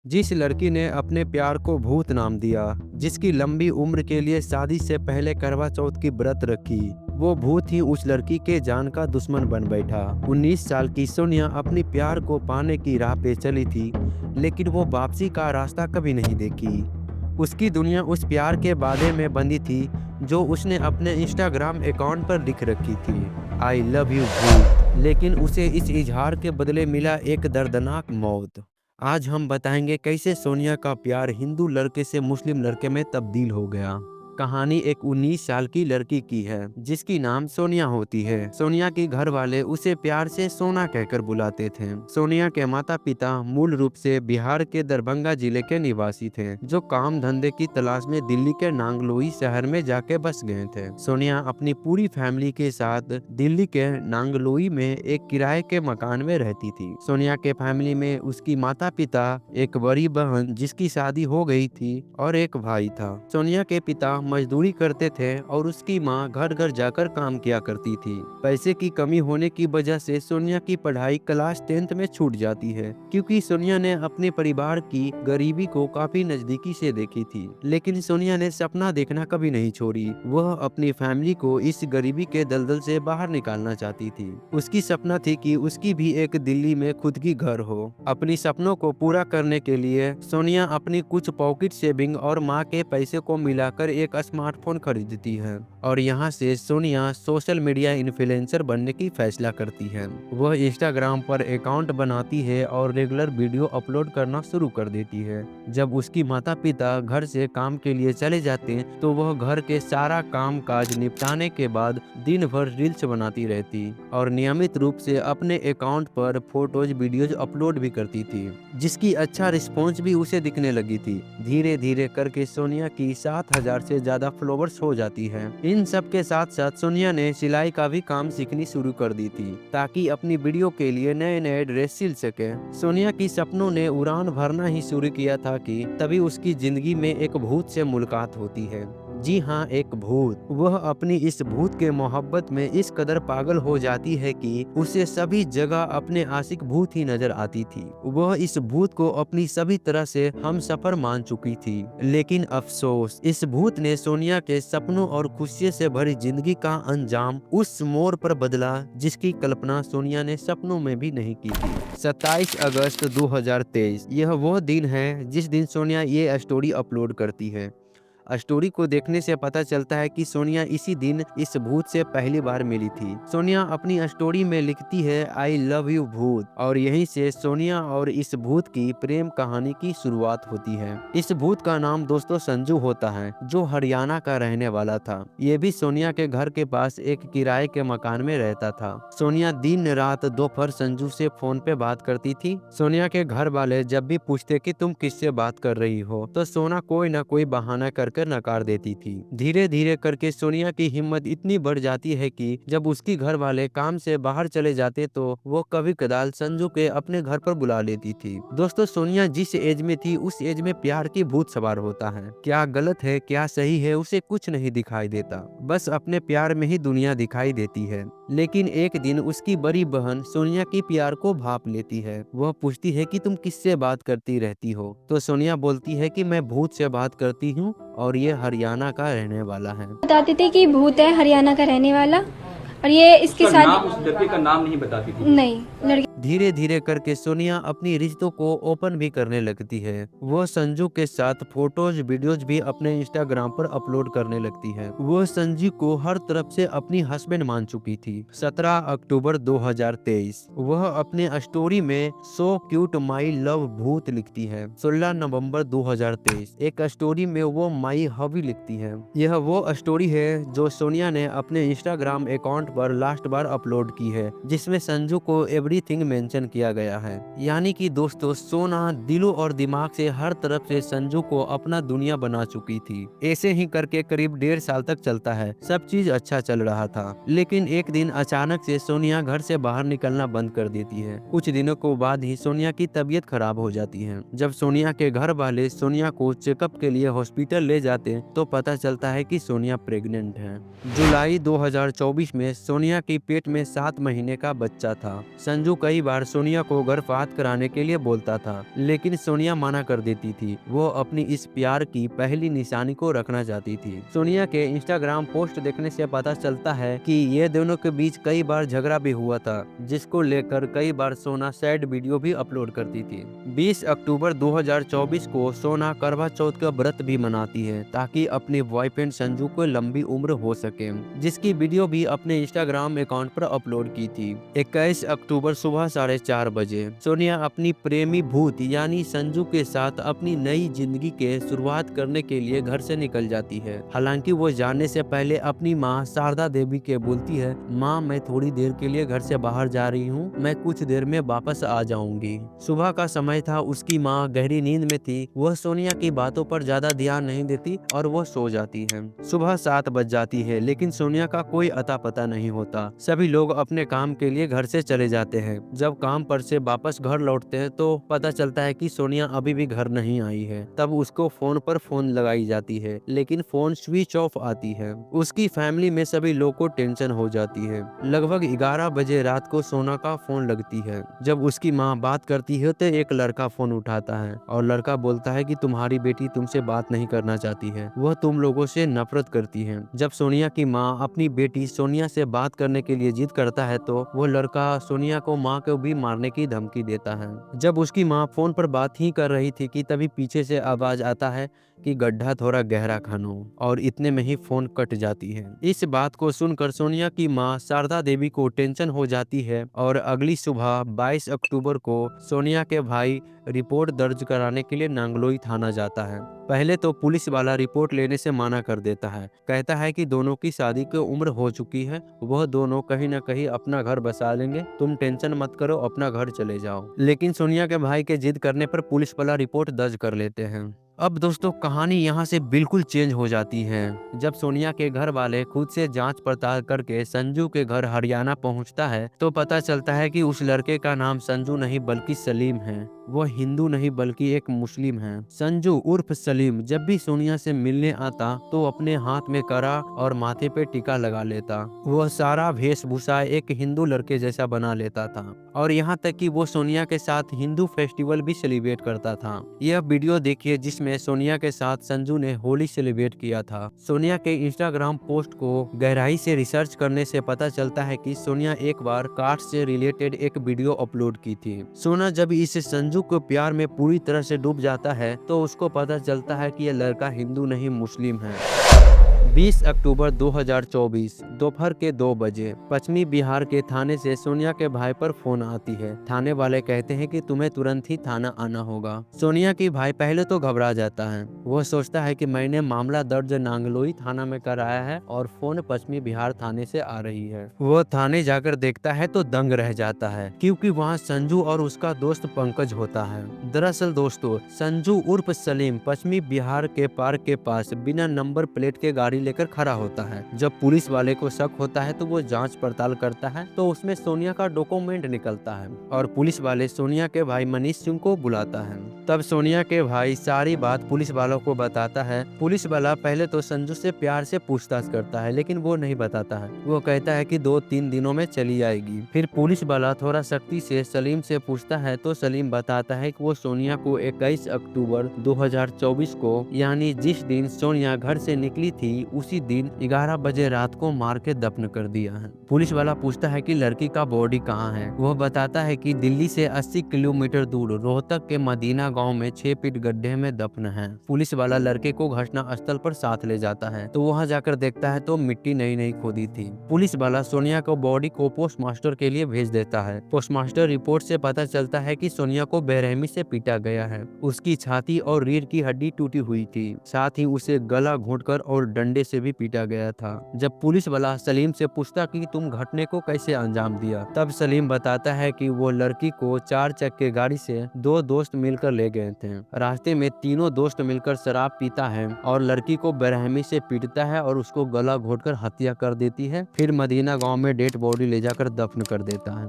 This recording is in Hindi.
जिस लड़की ने अपने प्यार को भूत नाम दिया, जिसकी लंबी उम्र के लिए शादी से पहले करवा चौथ की व्रत रखी, वो भूत ही उस लड़की के जान का दुश्मन बन बैठा। 19 साल की सोनिया अपनी प्यार को पाने की राह पे चली थी, लेकिन वो वापसी का रास्ता कभी नहीं देखी। उसकी दुनिया उस प्यार के बादे में बंधी थी, जो उसने अपने इंस्टाग्राम अकाउंट पर लिख रखी थी, आई लव यू भूत। लेकिन उसे इस इजहार के बदले मिला एक दर्दनाक मौत। आज हम बताएंगे कैसे सोनिया का प्यार हिंदू लड़के से मुस्लिम लड़के में तब्दील हो गया। कहानी एक 19 साल की लड़की की है, जिसकी नाम सोनिया होती है। सोनिया के घर वाले उसे प्यार से सोना कहकर बुलाते थे। सोनिया के माता पिता मूल रूप से बिहार के दरभंगा जिले के निवासी थे, जो काम धंधे की तलाश में दिल्ली के नांगलोई शहर में जाके बस गए थे। सोनिया अपनी पूरी फैमिली के साथ दिल्ली के नांगलोई में एक किराए के मकान में रहती थी। सोनिया के फैमिली में उसकी माता पिता, एक बड़ी बहन जिसकी शादी हो गई थी और एक भाई था। सोनिया के पिता मजदूरी करते थे और उसकी माँ घर घर जाकर काम किया करती थी। पैसे की कमी होने की वजह से सोनिया की पढ़ाई क्लास 10th में छूट जाती है, क्योंकि सोनिया ने अपने परिवार की गरीबी को काफी नजदीकी से देखी थी। लेकिन सोनिया ने सपना देखना कभी नहीं छोड़ी। वह अपनी फैमिली को इस गरीबी के दलदल से बाहर निकालना चाहती थी। उसकी सपना थी कि उसकी भी एक दिल्ली में खुद की घर हो। अपनी सपनों को पूरा करने के लिए सोनिया अपनी कुछ पॉकेट सेविंग और माँ के पैसे को मिलाकर एक स्मार्टफोन खरीदती है, और यहाँ से सोनिया सोशल मीडिया इन्फ्लुएंसर बनने की फैसला करती है। वह इंस्टाग्राम पर अकाउंट बनाती है और रेगुलर वीडियो अपलोड करना शुरू कर देती है। जब उसकी माता पिता घर से काम के लिए चले जाते हैं, तो वह घर के सारा काम काज निपटाने के बाद दिन भर रील्स बनाती रहती और नियमित रूप से अपने अकाउंट पर फोटोज वीडियोज अपलोड भी करती थी, जिसकी अच्छा रिस्पॉन्स भी उसे दिखने लगी थी। धीरे धीरे करके सोनिया की 7,000 से ज्यादा फॉलोवर्स हो जाती है। इन सब के साथ साथ सोनिया ने सिलाई का भी काम सीखनी शुरू कर दी थी, ताकि अपनी वीडियो के लिए नए नए ड्रेस सिल सके। सोनिया की सपनों ने उड़ान भरना ही शुरू किया था कि तभी उसकी जिंदगी में एक भूत से मुलाकात होती है। जी हाँ, एक भूत। वह अपनी इस भूत के मोहब्बत में इस कदर पागल हो जाती है कि उसे सभी जगह अपने आशिक भूत ही नजर आती थी। वह इस भूत को अपनी सभी तरह से हमसफर मान चुकी थी। लेकिन अफसोस, इस भूत ने सोनिया के सपनों और खुशियों से भरी जिंदगी का अंजाम उस मोड़ पर बदला, जिसकी कल्पना सोनिया ने सपनों में भी नहीं की थी। 27 अगस्त 2023 यह वो दिन है जिस दिन सोनिया ये स्टोरी अपलोड करती है। स्टोरी को देखने से पता चलता है कि सोनिया इसी दिन इस भूत से पहली बार मिली थी। सोनिया अपनी स्टोरी में लिखती है, आई लव यू भूत, और यहीं से सोनिया और इस भूत की प्रेम कहानी की शुरुआत होती है। इस भूत का नाम दोस्तों संजू होता है, जो हरियाणा का रहने वाला था। ये भी सोनिया के घर के पास एक किराए के मकान में रहता था। सोनिया दिन रात दोपहर संजू से फोन पे बात करती थी। सोनिया के घर वाले जब भी पूछते कि तुम किससे बात कर रही हो, तो सोना कोई ना कोई बहाना करके नकार देती थी। धीरे धीरे करके सोनिया की हिम्मत इतनी बढ़ जाती है कि जब उसकी घर वाले काम से बाहर चले जाते, तो वो कभी कदाल संजू के अपने घर पर बुला लेती थी। दोस्तों, सोनिया जिस एज में थी, उस एज में प्यार की भूत सवार होता है। क्या गलत है, क्या सही है, उसे कुछ नहीं दिखाई देता। बस अपने प्यार में ही दुनिया दिखाई देती है। लेकिन एक दिन उसकी बड़ी बहन सोनिया की प्यार को भांप लेती है। वह पूछती है कि तुम किससे बात करती रहती हो, तो सोनिया बोलती है कि मैं भूत से बात करती हूँ, और ये हरियाणा का रहने वाला है। बताती थी कि भूत है हरियाणा का रहने वाला, और ये इसके उसका साथ नाम, उस लड़के का नाम नहीं बताती थी। नहीं लड़की धीरे धीरे करके सोनिया अपनी रिश्तों को ओपन भी करने लगती है। वह संजू के साथ फोटोज वीडियोज भी अपने इंस्टाग्राम पर अपलोड करने लगती है। वह संजू को हर तरफ से अपनी हस्बैंड मान चुकी थी। 17 अक्टूबर 2023 वह अपने स्टोरी में सो क्यूट माई लव भूत लिखती है। 16 नवंबर 2023 एक स्टोरी में वो माई हबी लिखती है। यह वो स्टोरी है जो सोनिया ने अपने इंस्टाग्राम अकाउंट पर लास्ट बार अपलोड की है, जिसमें संजू को एवरीथिंग मेंशन किया गया है। यानी कि दोस्तों, सोना दिलों और दिमाग से हर तरफ से संजू को अपना दुनिया बना चुकी थी। ऐसे ही करके करीब 1.5 साल तक चलता है। सब चीज अच्छा चल रहा था, लेकिन एक दिन अचानक से सोनिया घर से बाहर निकलना बंद कर देती है। कुछ दिनों को बाद ही सोनिया की तबीयत खराब हो जाती है। जब सोनिया के घर वाले सोनिया को चेकअप के लिए हॉस्पिटल ले जाते, तो पता चलता है कि सोनिया प्रेग्नेंट है। जुलाई 2024 में सोनिया की पेट में 7 महीने का बच्चा था। संजू कई कई बार सोनिया को गर्भपात कराने के लिए बोलता था, लेकिन सोनिया मना कर देती थी। वो अपनी इस प्यार की पहली निशानी को रखना चाहती थी। सोनिया के इंस्टाग्राम पोस्ट देखने से पता चलता है कि ये दोनों के बीच कई बार झगड़ा भी हुआ था, जिसको लेकर कई बार सोना सैड वीडियो भी अपलोड करती थी। 20 अक्टूबर 2024 को सोना करवा चौथ का व्रत भी मनाती है ताकि अपने बॉयफ्रेंड संजू को लंबी उम्र हो सके, जिसकी वीडियो भी अपने इंस्टाग्राम अकाउंट पर अपलोड की थी। 21 अक्टूबर सुबह 4:30 बजे सोनिया अपनी प्रेमी भूत यानी संजू के साथ अपनी नई जिंदगी के शुरुआत करने के लिए घर से निकल जाती है। हालांकि वो जाने से पहले अपनी माँ शारदा देवी के बोलती है, माँ मैं थोड़ी देर के लिए घर से बाहर जा रही हूँ, मैं कुछ देर में वापस आ जाऊंगी। सुबह का समय था, उसकी माँ गहरी नींद में थी। वह सोनिया की बातों पर ज्यादा ध्यान नहीं देती और वो सो जाती है। सुबह 7 बज जाती है, लेकिन सोनिया का कोई अता पता नहीं होता। सभी लोग अपने काम के लिए घर से चले जाते हैं। जब काम पर से वापस घर लौटते हैं तो पता चलता है कि सोनिया अभी भी घर नहीं आई है। तब उसको फोन पर फोन लगाई जाती है, लेकिन फोन स्विच ऑफ आती है। उसकी फैमिली में सभी लोग को टेंशन हो जाती है। लगभग 11 बजे रात को सोना का फोन लगती है। जब उसकी माँ बात करती है तो एक लड़का फोन उठाता है और लड़का बोलता है कि तुम्हारी बेटी तुमसे बात नहीं करना चाहती है, वह तुम लोगों से नफरत करती है। जब सोनिया की माँ अपनी बेटी सोनिया से बात करने के लिए जिद करता है तो वो लड़का सोनिया को माँ को भी मारने की धमकी देता है। जब उसकी माँ फोन पर बात ही कर रही थी कि तभी पीछे से आवाज आता है कि गड्ढा थोड़ा गहरा खनो, और इतने में ही फोन कट जाती है। इस बात को सुनकर सोनिया की माँ शारदा देवी को टेंशन हो जाती है और अगली सुबह 22 अक्टूबर को सोनिया के भाई रिपोर्ट दर्ज कराने के लिए नांगलोई थाना जाता है। पहले तो पुलिस वाला रिपोर्ट लेने से मना कर देता है, कहता है कि दोनों की शादी की उम्र हो चुकी है, वह दोनों कहीं न कहीं अपना घर बसा लेंगे, तुम टेंशन मत करो, अपना घर चले जाओ। लेकिन सोनिया के भाई के जिद करने पर पुलिस वाला रिपोर्ट दर्ज कर लेते हैं। अब दोस्तों कहानी यहाँ से बिल्कुल चेंज हो जाती है। जब सोनिया के घर वाले खुद से जांच पड़ताल करके संजू के घर हरियाणा पहुँचता है तो पता चलता है कि उस लड़के का नाम संजू नहीं बल्कि सलीम है। वह हिंदू नहीं बल्कि एक मुस्लिम है। संजू उर्फ सलीम जब भी सोनिया से मिलने आता तो अपने हाथ में कड़ा और माथे पे टीका लगा लेता। वह सारा वेशभूषा एक हिंदू लड़के जैसा बना लेता था और यहाँ तक कि वो सोनिया के साथ हिंदू फेस्टिवल भी सेलिब्रेट करता था। यह वीडियो देखिए जिसमें सोनिया के साथ संजू ने होली सेलिब्रेट किया था। सोनिया के इंस्टाग्राम पोस्ट को गहराई से रिसर्च करने से पता चलता है कि सोनिया एक बार कास्ट से रिलेटेड एक वीडियो अपलोड की थी। सोना जब इस संजू को प्यार में पूरी तरह से डूब जाता है तो उसको पता चलता है कि यह लड़का हिंदू नहीं मुस्लिम है। 20 अक्टूबर 2024 दोपहर के 2 बजे पश्चिमी बिहार के थाने से सोनिया के भाई पर फोन आती है। थाने वाले कहते हैं कि तुम्हें तुरंत ही थाना आना होगा। सोनिया की भाई पहले तो घबरा जाता है। वह सोचता है कि मैंने मामला दर्ज नांगलोई थाना में कराया है और फोन पश्चिमी बिहार थाने से आ रही है। वह थाने जाकर देखता है तो दंग रह जाता है, क्योंकि वहाँ संजू और उसका दोस्त पंकज होता है। दरअसल दोस्तों संजू उर्फ सलीम पश्चिमी बिहार के पार्क के पास बिना नंबर प्लेट के गाड़ी लेकर खड़ा होता है। जब पुलिस वाले को शक होता है तो वो जांच पड़ताल करता है तो उसमें सोनिया का डॉक्यूमेंट निकलता है और पुलिस वाले सोनिया के भाई मनीष सिंह को बुलाता है। तब सोनिया के भाई सारी बात पुलिस वालों को बताता है। पुलिस वाला पहले तो संजू से प्यार से पूछताछ करता है, लेकिन वो नहीं बताता है। वो कहता है कि 2-3 दिनों में चली आएगी। फिर पुलिस वाला थोड़ा सख्ती से सलीम से पूछता है तो सलीम बताता है कि वो सोनिया को 21 अक्टूबर 2024 को यानी जिस दिन सोनिया घर से निकली थी उसी दिन 11 बजे रात को मार के दफन कर दिया है। पुलिस वाला पूछता है कि लड़की का बॉडी कहाँ है। वह बताता है कि दिल्ली से 80 किलोमीटर दूर रोहतक के मदीना गांव में 6 फीट गड्ढे में दफन है। पुलिस वाला लड़के को घटना स्थल पर साथ ले जाता है तो वहां जाकर देखता है तो मिट्टी नई खोदी थी। पुलिस वाला सोनिया को बॉडी को पोस्टमास्टर के लिए भेज देता है। पोस्टमास्टर रिपोर्ट से पता चलता है कि सोनिया को बेरहमी से पीटा गया है। उसकी छाती और रीढ़ की हड्डी टूटी हुई थी, साथ ही उसे गला घोंटकर और डंडे से भी पीटा गया था। जब पुलिस वाला सलीम से पूछता कि तुम घटने को कैसे अंजाम दिया, तब सलीम बताता है कि वो लड़की को 4 चक्के गाड़ी से 2 दोस्त मिलकर ले गए थे। रास्ते में तीनों दोस्त मिलकर शराब पीता है और लड़की को बेरहमी से पीटता है और उसको गला घोंटकर हत्या कर देती है। फिर मदीना गांव में डेड बॉडी ले जाकर दफन कर देता है।